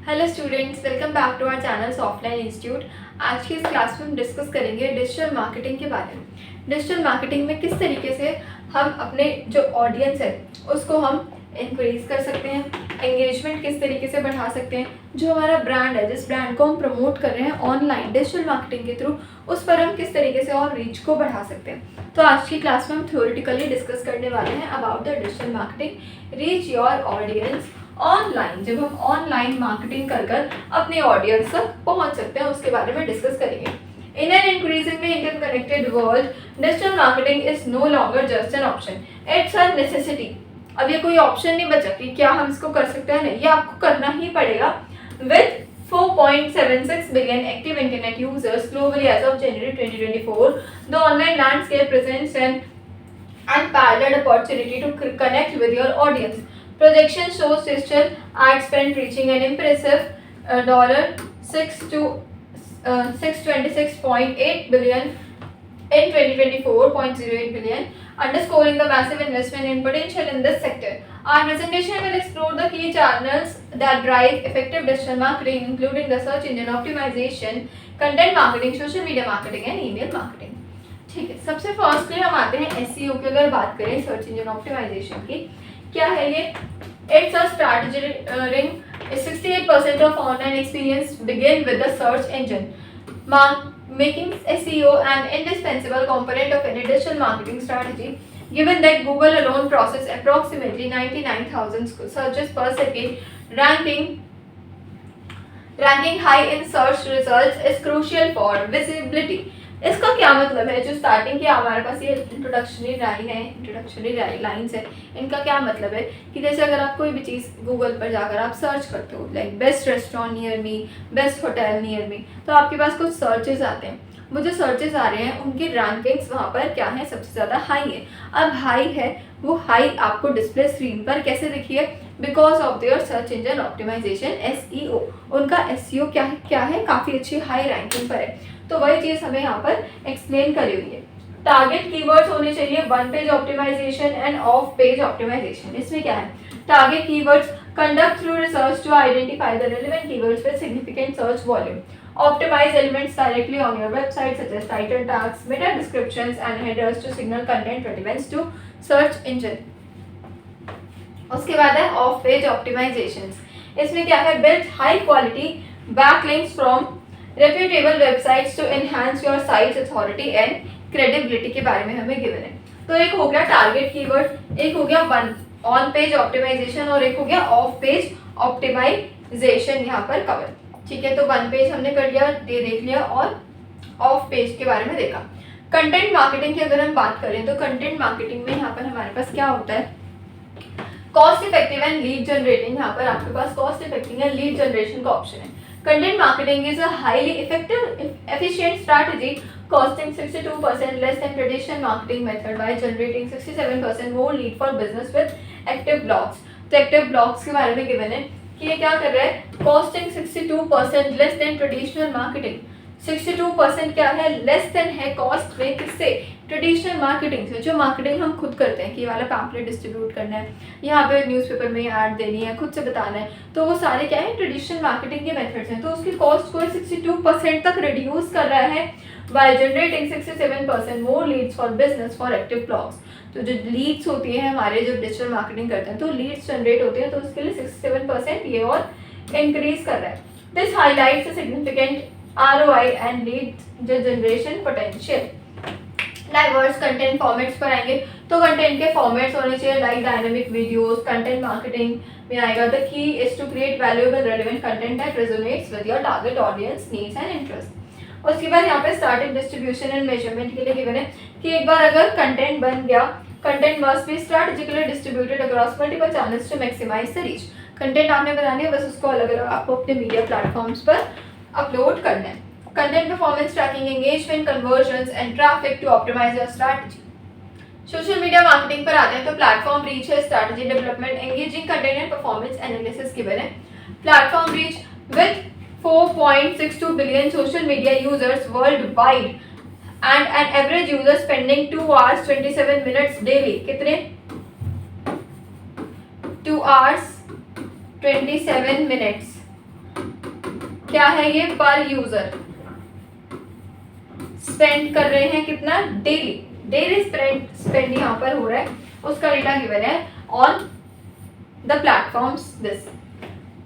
Hello students, welcome back to our channel offline institute. आज की इस क्लास में हम डिस्कस करेंगे डिजिटल मार्केटिंग के बारे में। डिजिटल मार्केटिंग में किस तरीके से हम अपने जो ऑडियंस है उसको हम इंक्रीज कर सकते हैं, एंगेजमेंट किस तरीके से बढ़ा सकते हैं, जो हमारा ब्रांड है, जिस ब्रांड को हम प्रमोट कर रहे हैं ऑनलाइन डिजिटल मार्केटिंग के थ्रू, उस पर हम किस तरीके से और रीच को बढ़ा सकते हैं। तो आज की क्लास में हम थ्योरेटिकली डिस्कस करने वाले हैं about the digital marketing, reach your audience online. जब हम ऑनलाइन मार्केटिंग कर अपने ऑडियंस तक पहुंच सकते हैं उसके बारे में डिस्कस करेंगे। In an increasingly interconnected world, digital marketing is no longer just an option, it's a necessity. अब ये कोई ऑप्शन नहीं बचा कि क्या हम इसको कर सकते हैं, नहीं, ये आपको करना ही पड़ेगा। With 4.76 billion active internet users globally as of January 2024, the online landscape presents an unparalleled opportunity to connect with your audience. Projection shows digital ad spend reaching an impressive $626.8 billion in 2024.08 billion, underscoring the massive investment in potential in this sector. Our presentation will explore the key channels that drive effective digital marketing, including the search engine optimization, content marketing, social media marketing, and email marketing. ठीक है, सबसे firstly हम आते हैं SEO की। अगर बात करें सर्च इंजन ऑप्टिमाइजेशन की, क्या है ये? It's a strategy ring. 68% of online experience begin with the search engine, making SEO an indispensable component of any digital marketing strategy. Given that Google alone processes approximately 99,000 searches per second, ranking high in search results is crucial for visibility. इसका क्या मतलब है? जो starting की हमारे पास ये introductory lines है, इनका क्या मतलब है कि जैसे अगर आप कोई भी चीज़ गूगल पर जाकर आप सर्च करते हो, like best restaurant near me, best hotel near me, तो आपके पास कुछ सर्चेज आते हैं। वो जो सर्चेज आ रहे हैं उनकी रैंकिंग्स वहाँ पर क्या है? सबसे ज़्यादा हाई है। अब हाई है, वो हाई आपको डिस्प्ले स्क्रीन पर कैसे दिखी है? Because of their search engine optimization, SEO। उनका SEO क्या है? काफ़ी अच्छी हाई रैंकिंग पर है। तो वही चीज़ हमें यहाँ पर एक्सप्लेन करी हुई है। टारगेट कीवर्ड्स होने चाहिए on page optimization and off page optimization. इसमें क्या है? Target keywords conduct through research to identify the relevant keywords with significant search volume. Optimize elements directly on your website such as title tags, meta descriptions and headers to signal content relevance to search engine. उसके बाद है of page optimisations. इसमें क्या है? Build high quality backlinks from reputable websites to enhance your site's authority and credibility के बारे में हमें गिवन है। तो एक हो गया टारगेट कीवर्ड, एक हो गया वन ऑन पेज ऑप्टिमाइजेशन और एक हो गया ऑफ पेज ऑप्टिमाइजेशन यहाँ पर कवर। ठीक है, तो वन पेज हमने कर लिया, देख लिया, और ऑफ पेज के बारे में देखा। कंटेंट मार्केटिंग की अगर हम बात करें तो कंटेंट मार्केटिंग में यहाँ पर हमारे पास क्या होता है? Cost effective and lead generating. यहाँ पर आपके पास cost effective and lead generation का ऑप्शन है। Content marketing is a highly effective efficient strategy costing 62% less than traditional marketing method by generating 67% more lead for business with active blogs। तो active blogs के बारे में given है कि ये क्या कर रहा है? Costing 62% less than traditional marketing. 62% क्या है? लेस देन है कॉस्ट में, किससे? ट्रेडिशनल मार्केटिंग से। जो मार्केटिंग हम खुद करते हैं कि ये वाला पैम्पलेट डिस्ट्रीब्यूट करना है, यहाँ पे न्यूज़पेपर में ऐड देनी है, खुद से बताना है, तो वो सारे क्या है? ट्रेडिशनल मार्केटिंग के मेथड्स हैं। तो उसकी कॉस्ट को 62% तक रिड्यूस कर रहा है while generating 67% more leads for business for active blogs। तो जो लीड्स होती है हमारे, जो डिजिटल मार्केटिंग करते हैं तो लीड्स जनरेट होते हैं, तो उसके लिए 67% ये और इंक्रीज कर रहा है। This highlights a significant ROI and lead generation potential. Diverse content formats पर आएंगे तो कंटेंट के फॉर्मेट्स होने चाहिए like dynamic videos. Content marketing में आएगा the key is to create valuable relevant content that resonates with your target audience needs and interest. उसके बाद यहाँ पे स्टार्टिंग डिस्ट्रीब्यूशन एंड मेजरमेंट के लिए गिवन है कि एक बार अगर कंटेंट बन गया, content must be strategically distributed across multiple channels to maximize the reach. Content आपने बनानी है, बस उसको अलग अलग आपको अपने मीडिया प्लेटफॉर्म्स पर अपलोड करना है। Content performance tracking, engagement, conversions and traffic to optimise your strategy. Social media marketing पर आते हैं तो प्लेटफॉर्म रीच है, strategy development, engaging content and performance analysis given है। Platform reach with 4.62 billion social media users worldwide and an average user spending 2 hours 27 minutes daily। कितने? 2 hours 27 minutes क्या है ये, पर यूजर स्पेंड कर रहे हैं कितना, डेली स्पेंड यहाँ पर हो रहा है, उसका डेटा गिवन है on the platforms this.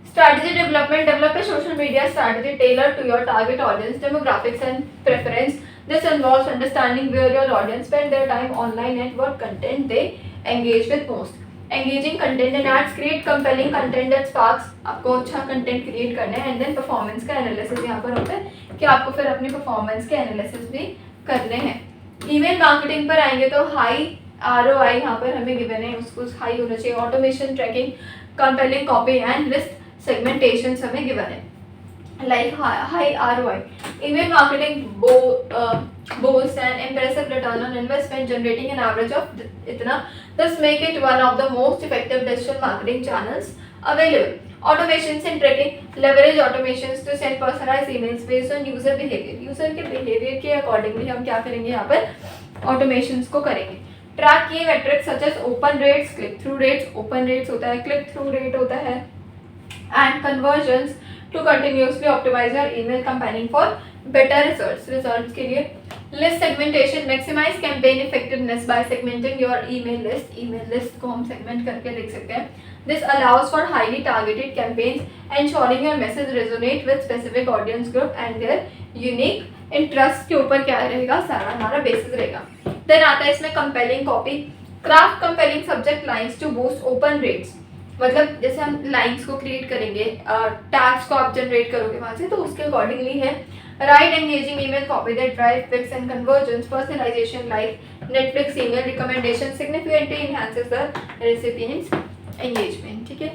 Strategy development, develop a social media strategy tailored to your target audience, demographics and preference. This involves understanding where your audience spend their time online and what content they engage with most. Engaging content and ads, create compelling content that sparks, आपको अच्छा content create करना है, and then performance का analysis यहाँ पर होता है कि आपको फिर अपनी performance के analysis भी करने हैं। ईमेल मार्केटिंग पर आएंगे तो हाई ROI यहाँ पर हमें गिवन है, उसको हाई होना चाहिए। Automation, tracking, compelling copy and list segmentation हमें गिवन है, like high ROI email marketing boasts an impressive return on investment, generating an average of इतना, thus make it one of the most effective digital marketing channels available. Automations and tracking, leverage automations to send personalized emails based on user behavior. User के behaviour के accordingly हम क्या करेंगे, यहाँ पर automations को करेंगे। Track key metrics such as open rates, click through rates, open rates होता है, क्लिक थ्रू रेट होता है, and conversions to continuously optimize your email campaigning for better results के लिए। List segmentation, maximize campaign effectiveness by segmenting your email list को हम segment करके देख सकते हैं। This allows for highly targeted campaigns, ensuring your message resonate with specific audience group and their unique interest के ऊपर क्या रहेगा, सारा हमारा बेसिस रहेगा। Then आता है इसमें compelling copy, craft compelling subject lines to boost open rates, मतलब जैसे हम लाइंस को क्रिएट करेंगे, टैग्स को आप जनरेट करोगे वहाँ से, तो उसके अकॉर्डिंगली है। Write engaging email copy that drive clicks and conversions, personalization like Netflix email recommendation significantly enhances the recipient's engagement. ठीक है,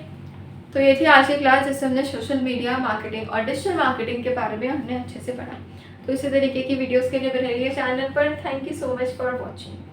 तो ये थी आज की क्लास जिससे हमने सोशल मीडिया मार्केटिंग और डिजिटल मार्केटिंग के बारे में हमने अच्छे से पढ़ा। तो इसी तरीके की वीडियोज़ के लिए बने रहिए चैनल पर। Thank you so much for watching.